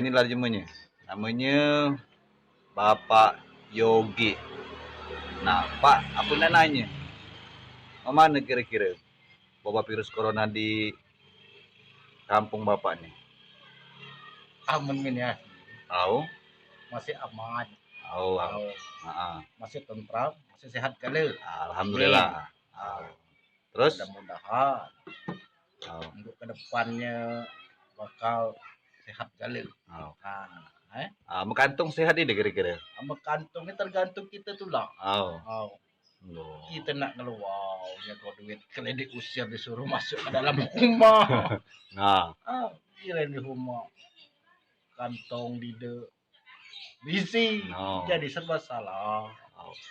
inilah namanya. Namanya Bapak Yogi. Nah, Pak, aku nak nanya. Mana kira-kira wabah virus corona di kampung Bapak nih? Aman min ya, Tahu? masih aman, Tahu. tahu, masih tentram, masih sehat kali. Alhamdulillah. Nah, Terus? mudah-mudahan Tahu. untuk kedepannya bakal sehat kali. Tahu. Nah, Mekantung sehat ini kira-kira. sama kantongnya tergantung kita tuh lah. Oh. Kita nak ngeluar, ya kalau duit kalian diusir disuruh masuk ke dalam rumah. Nah, Kira di rumah kantong di bisi, jadi serba salah.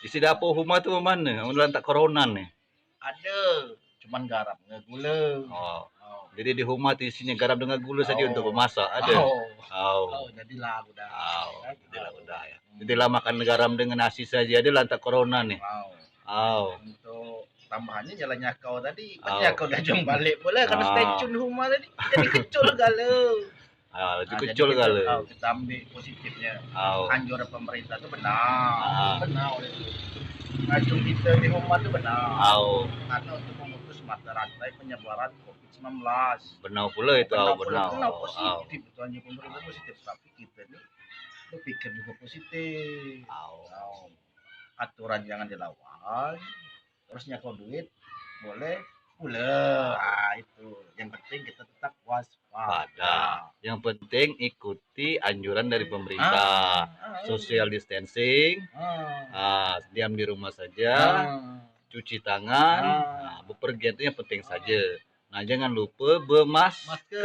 isi dapur rumah tuh mana? Udah tak corona nih. Ada, cuman garam nggak gula. Jadi di rumah tuh isinya garam dengan gula saja untuk memasak. Ada. Jadilah udah. Jadilah udah ya. Jadilah makan garam dengan nasi saja. Ada lantak corona nih. Untuk tambahannya jalannya kau tadi, kan kau dah jom balik boleh karena stay tune rumah tadi jadi kecil galau. Lebih kecil kali. Kita ambil positifnya. Anjuran pemerintah itu benar. Benar oleh itu. Ngajung kita di rumah itu benar. Karena untuk memutus mata rantai penyebaran COVID-19. Benar pula itu. Benar positif. Itu hanya pemerintah positif. Tapi kita ini berpikir juga positif. Aturan jangan dilawan. Terus nyakau duit boleh pula. Itu yang penting kita tetap waspada. Yang penting ikuti anjuran dari pemerintah. Social distancing. Diam di rumah saja. Cuci tangan. Bepergian itu yang penting saja. Nah, jangan lupa bermasker.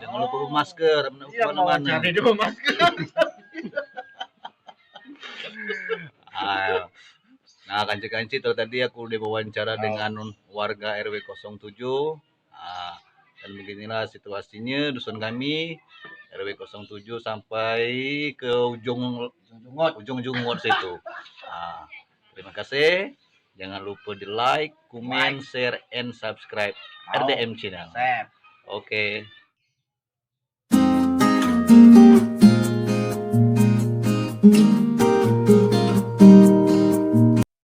Jangan lupa bermasker. Mana-mana. Jadi bermasker. Nah, kanci-kanci tadi aku udah wawancara dengan warga RW 07. Dan beginilah situasinya dusun kami RW 07 sampai ke ujung ngot situ. Terima kasih. Jangan lupa di like, comment, share, and subscribe RDM Channel. Oke.